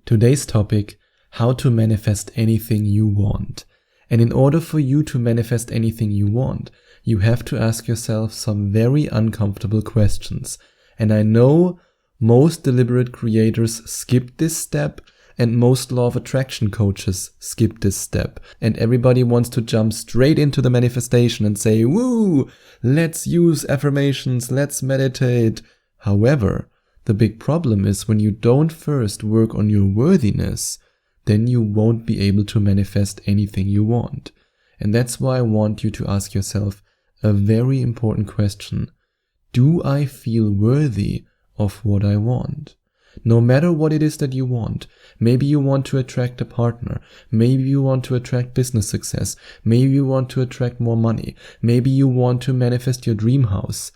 Today's topic, how to manifest anything you want. And in order for you to manifest anything you want, you have to ask yourself some very uncomfortable questions. And I know most deliberate creators skip this step, and most law of attraction coaches skip this step. And everybody wants to jump straight into the manifestation and say, woo, let's use affirmations, let's meditate. However, the big problem is when you don't first work on your worthiness, then you won't be able to manifest anything you want. And that's why I want you to ask yourself a very important question. Do I feel worthy of what I want? No matter what it is that you want. Maybe you want to attract a partner. Maybe you want to attract business success. Maybe you want to attract more money. Maybe you want to manifest your dream house.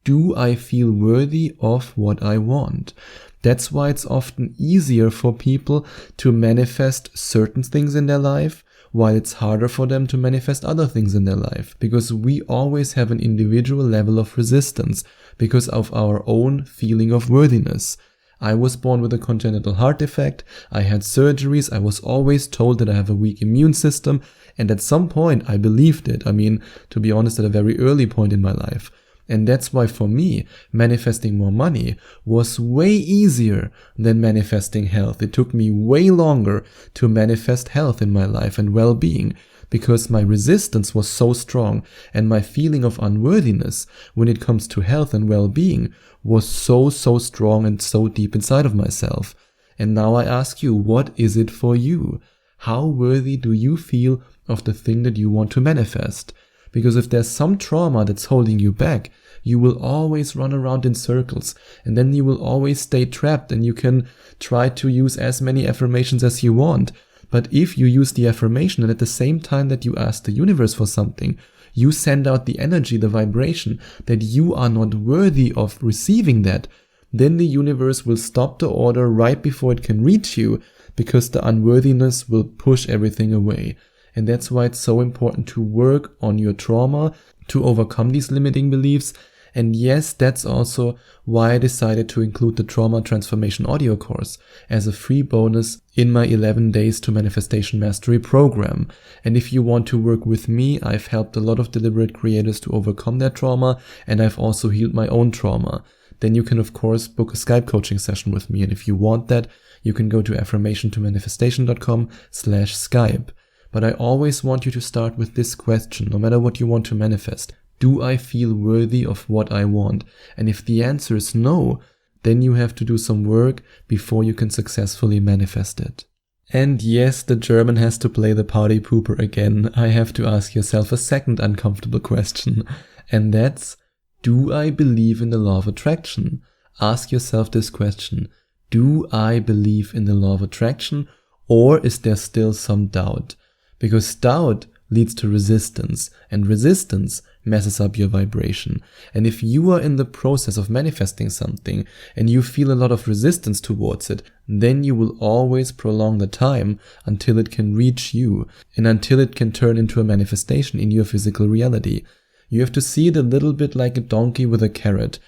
Do I feel worthy of what I want? That's why it's often easier for people to manifest certain things in their life, while it's harder for them to manifest other things in their life. Because we always have an individual level of resistance because of our own feeling of worthiness. I was born with a congenital heart defect, I had surgeries, I was always told that I have a weak immune system, and at some point I believed it. To be honest, at a very early point in my life. And that's why for me, manifesting more money was way easier than manifesting health. It took me way longer to manifest health in my life and well-being, because my resistance was so strong and my feeling of unworthiness when it comes to health and well-being was so strong and so deep inside of myself. And now I ask you, what is it for you? How worthy do you feel of the thing that you want to manifest? Because if there's some trauma that's holding you back, you will always run around in circles, and then you will always stay trapped, and you can try to use as many affirmations as you want. But if you use the affirmation and at the same time that you ask the universe for something, you send out the energy, the vibration that you are not worthy of receiving that, then the universe will stop the order right before it can reach you, because the unworthiness will push everything away. And that's why it's so important to work on your trauma, to overcome these limiting beliefs. And yes, that's also why I decided to include the Trauma Transformation audio course as a free bonus in my 11 Days to Manifestation Mastery program. And if you want to work with me, I've helped a lot of deliberate creators to overcome their trauma, and I've also healed my own trauma. Then you can, of course, book a Skype coaching session with me. And if you want that, you can go to affirmationtomanifestation.com/Skype. But I always want you to start with this question, no matter what you want to manifest. Do I feel worthy of what I want? And if the answer is no, then you have to do some work before you can successfully manifest it. And yes, the German has to play the party pooper again. I have to ask yourself a second uncomfortable question. And that's, do I believe in the law of attraction? Ask yourself this question. Do I believe in the law of attraction, or is there still some doubt? Because doubt leads to resistance, and resistance messes up your vibration. And if you are in the process of manifesting something and you feel a lot of resistance towards it, then you will always prolong the time until it can reach you and until it can turn into a manifestation in your physical reality. You have to see it a little bit like a donkey with a carrot.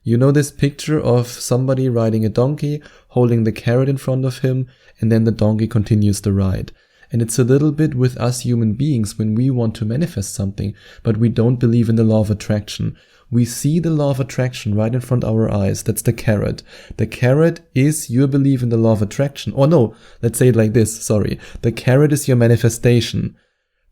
You know this picture of somebody riding a donkey, holding the carrot in front of him, and then the donkey continues the ride. And it's a little bit with us human beings when we want to manifest something, but we don't believe in the law of attraction. We see the law of attraction right in front of our eyes. That's the carrot. The carrot is your belief in the law of attraction. Or no, let's say it like this, sorry. The carrot is your manifestation.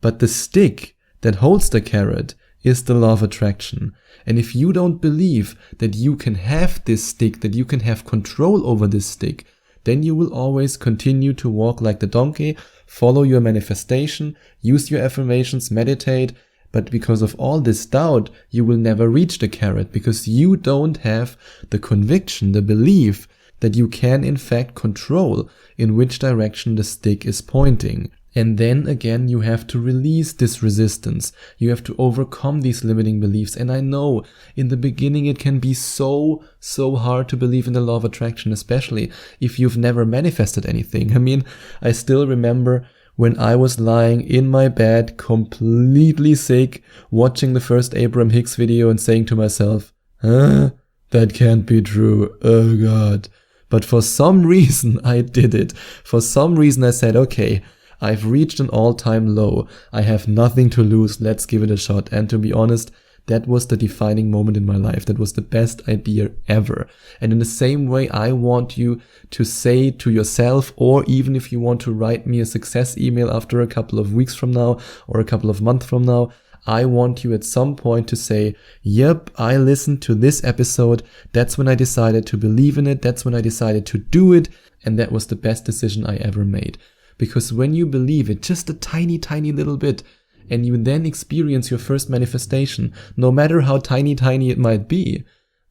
But the stick that holds the carrot is the law of attraction. And if you don't believe that you can have this stick, that you can have control over this stick, then you will always continue to walk like the donkey, follow your manifestation, use your affirmations, meditate, but because of all this doubt, you will never reach the carrot because you don't have the conviction, the belief that you can in fact control in which direction the stick is pointing. And then again, you have to release this resistance. You have to overcome these limiting beliefs. And I know in the beginning it can be so hard to believe in the law of attraction, especially if you've never manifested anything. I still remember when I was lying in my bed, completely sick, watching the first Abraham Hicks video and saying to myself, that can't be true. Oh God. But for some reason, I did it. For some reason, I said, okay, I've reached an all-time low. I have nothing to lose. Let's give it a shot. And to be honest, that was the defining moment in my life. That was the best idea ever. And in the same way, I want you to say to yourself, or even if you want to write me a success email after a couple of weeks from now or a couple of months from now, I want you at some point to say, yep, I listened to this episode. That's when I decided to believe in it. That's when I decided to do it. And that was the best decision I ever made. Because when you believe it just a tiny, tiny little bit, and you then experience your first manifestation, no matter how tiny it might be,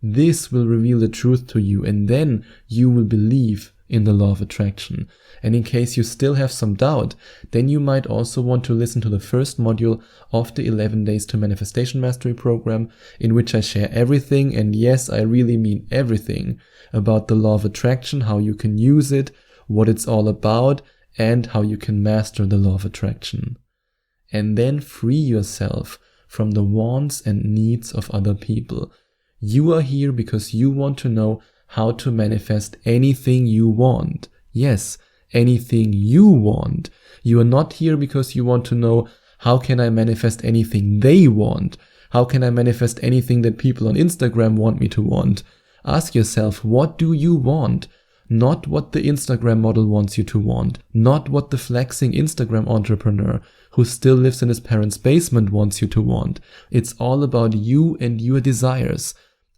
this will reveal the truth to you, and then you will believe in the law of attraction. And in case you still have some doubt, then you might also want to listen to the first module of the 11 Days to Manifestation Mastery program, in which I share everything, and yes, I really mean everything, about the law of attraction, how you can use it, what it's all about, and how you can master the law of attraction. And then free yourself from the wants and needs of other people. You are here because you want to know how to manifest anything you want. Yes, anything you want. You are not here because you want to know, how can I manifest anything they want? How can I manifest anything that people on Instagram want me to want? Ask yourself, what do you want? Not what the Instagram model wants you to want. Not what the flexing Instagram entrepreneur who still lives in his parents' basement wants you to want. It's all about you and your desires.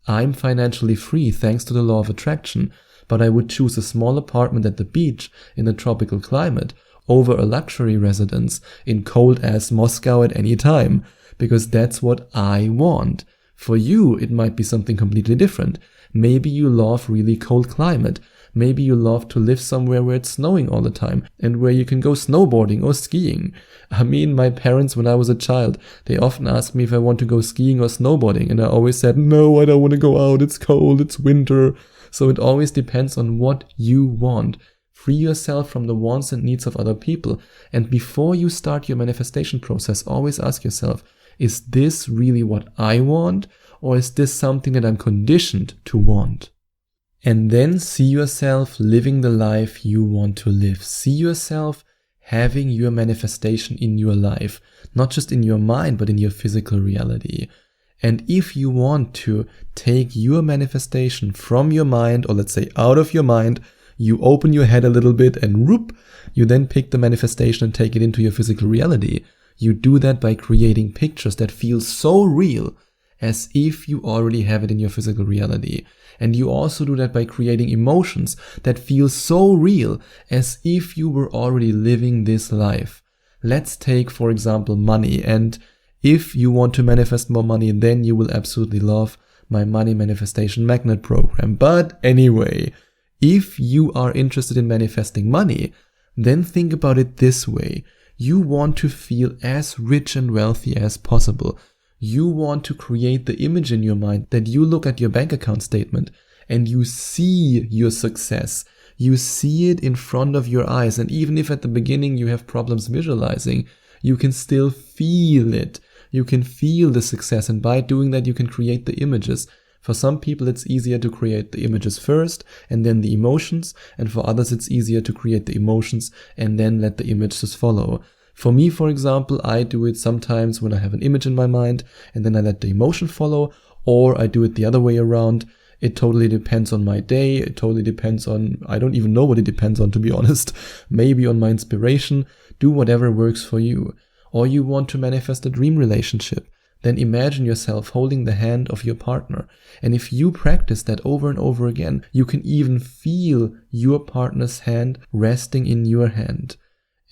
I'm financially free thanks to the law of attraction, but I would choose a small apartment at the beach in a tropical climate over a luxury residence in cold-ass Moscow at any time, because that's what I want. For you, it might be something completely different. Maybe you love really cold climate. Maybe you love to live somewhere where it's snowing all the time and where you can go snowboarding or skiing. I mean, my parents, when I was a child, they often asked me if I want to go skiing or snowboarding, and I always said, no, I don't want to go out, it's cold, it's winter. So it always depends on what you want. Free yourself from the wants and needs of other people. And before you start your manifestation process, always ask yourself, is this really what I want? Or is this something that I'm conditioned to want? And then see yourself living the life you want to live. See yourself having your manifestation in your life, not just in your mind, but in your physical reality. And if you want to take your manifestation from your mind, or let's say out of your mind, you open your head a little bit and whoop, you then pick the manifestation and take it into your physical reality. You do that by creating pictures that feel so real, as if you already have it in your physical reality. And you also do that by creating emotions that feel so real, as if you were already living this life. Let's take, for example, money. And if you want to manifest more money, then you will absolutely love my Money Manifestation Magnet program. But anyway, if you are interested in manifesting money, then think about it this way. You want to feel as rich and wealthy as possible. You want to create the image in your mind that you look at your bank account statement and you see your success. You see it in front of your eyes. And even if at the beginning you have problems visualizing, you can still feel it. You can feel the success. And by doing that, you can create the images. For some people, it's easier to create the images first and then the emotions. And for others, it's easier to create the emotions and then let the images follow. For me, for example, I do it sometimes when I have an image in my mind and then I let the emotion follow, or I do it the other way around. It totally depends on my day. It totally depends on, I don't even know what it depends on, to be honest. Maybe on my inspiration. Do whatever works for you. Or you want to manifest a dream relationship. Then imagine yourself holding the hand of your partner. And if you practice that over and over again, you can even feel your partner's hand resting in your hand.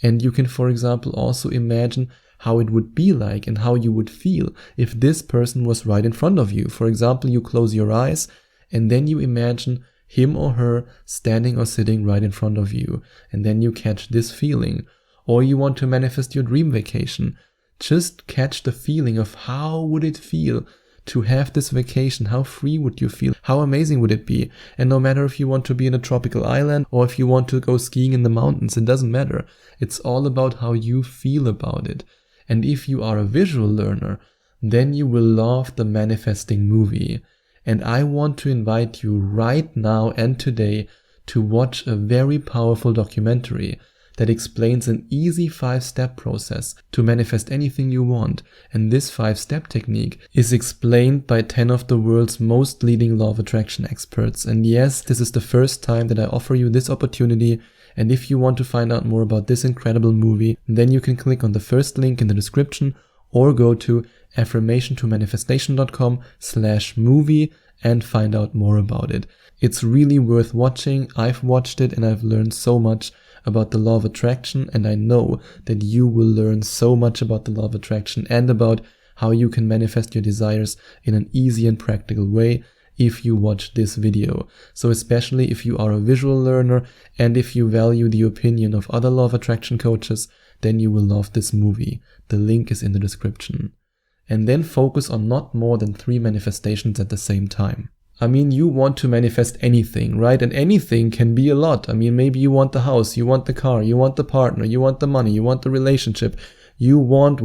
And you can, for example, also imagine how it would be like and how you would feel if this person was right in front of you. For example, you close your eyes and then you imagine him or her standing or sitting right in front of you. And then you catch this feeling. Or you want to manifest your dream vacation. Just catch the feeling of how would it feel to have this vacation. How free would you feel? How amazing would it be? And no matter if you want to be in a tropical island or if you want to go skiing in the mountains, it doesn't matter. It's all about how you feel about it. And if you are a visual learner, then you will love the Manifesting movie. And I want to invite you right now and today to watch a very powerful documentary that explains an easy 5-step process to manifest anything you want. And this 5-step technique is explained by 10 of the world's most leading law of attraction experts. And yes, this is the first time that I offer you this opportunity. And if you want to find out more about this incredible movie, then you can click on the first link in the description or go to affirmationtomanifestation.com/movie and find out more about it. It's really worth watching. I've watched it and I've learned so much about the law of attraction, and I know that you will learn so much about the law of attraction and about how you can manifest your desires in an easy and practical way if you watch this video. So especially if you are a visual learner and if you value the opinion of other law of attraction coaches, then you will love this movie. The link is in the description. And then focus on not more than 3 manifestations at the same time. I mean, you want to manifest anything, right? And anything can be a lot. I mean, maybe you want the house, you want the car, you want the partner, you want the money, you want the relationship. You want.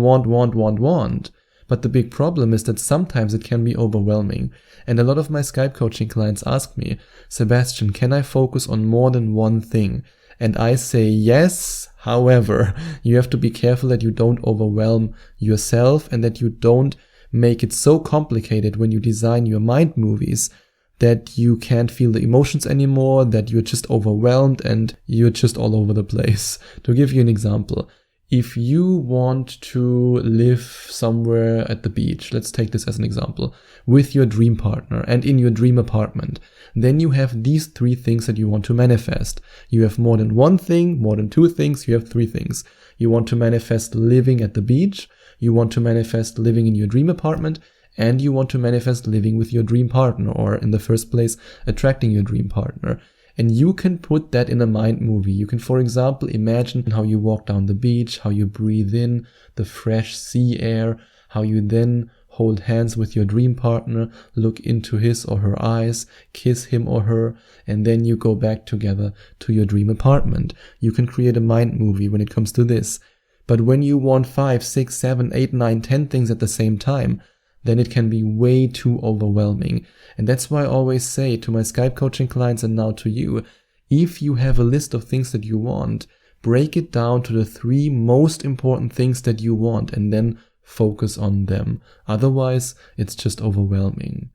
But the big problem is that sometimes it can be overwhelming. And a lot of my Skype coaching clients ask me, Sebastian, can I focus on more than one thing? And I say yes. However, you have to be careful that you don't overwhelm yourself and that you don't make it so complicated when you design your mind movies that you can't feel the emotions anymore, that you're just overwhelmed and you're just all over the place. To give you an example, if you want to live somewhere at the beach, let's take this as an example, with your dream partner and in your dream apartment, then you have these 3 things that you want to manifest. You have more than 1 thing, more than 2 things, you have 3 things. You want to manifest living at the beach, you want to manifest living in your dream apartment, and you want to manifest living with your dream partner, or in the first place, attracting your dream partner. And you can put that in a mind movie. You can, for example, imagine how you walk down the beach, how you breathe in the fresh sea air, how you then hold hands with your dream partner, look into his or her eyes, kiss him or her, and then you go back together to your dream apartment. You can create a mind movie when it comes to this. But when you want 5, 6, 7, 8, 9, 10 things at the same time, then it can be way too overwhelming. And that's why I always say to my Skype coaching clients and now to you, if you have a list of things that you want, break it down to the 3 most important things that you want and then focus on them. Otherwise, it's just overwhelming.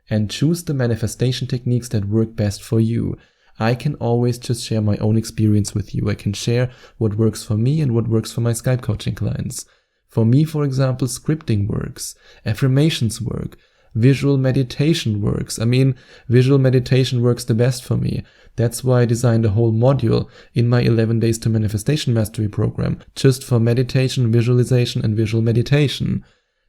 And choose the manifestation techniques that work best for you. I can always just share my own experience with you. I can share what works for me and what works for my Skype coaching clients. For me, for example, scripting works, affirmations work, visual meditation works. I mean, visual meditation works the best for me. That's why I designed a whole module in my 11 Days to Manifestation Mastery program, just for meditation, visualization, and visual meditation.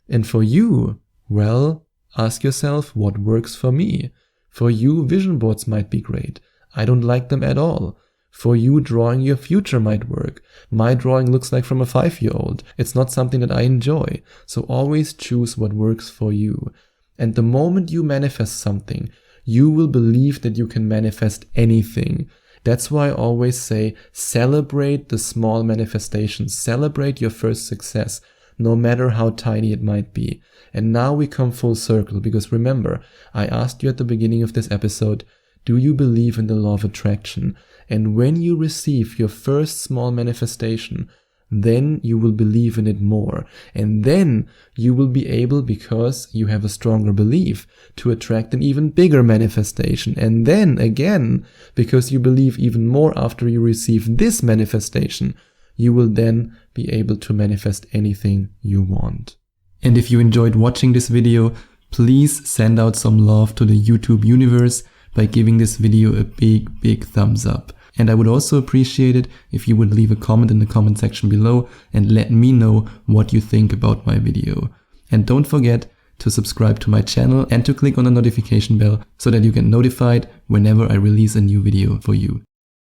And for you, well, ask yourself what works for me. For you, vision boards might be great. I don't like them at all. For you, drawing your future might work. My drawing looks like from a 5-year-old. It's not something that I enjoy. So always choose what works for you. And the moment you manifest something, you will believe that you can manifest anything. That's why I always say, celebrate the small manifestations. Celebrate your first success, no matter how tiny it might be. And now we come full circle, because remember, I asked you at the beginning of this episode, do you believe in the law of attraction? And when you receive your first small manifestation, then you will believe in it more. And then you will be able, because you have a stronger belief, to attract an even bigger manifestation. And then again, because you believe even more after you receive this manifestation, you will then be able to manifest anything you want. And if you enjoyed watching this video, please send out some love to the YouTube universe by giving this video a big thumbs up. And I would also appreciate it if you would leave a comment in the comment section below and let me know what you think about my video. And don't forget to subscribe to my channel and to click on the notification bell so that you get notified whenever I release a new video for you.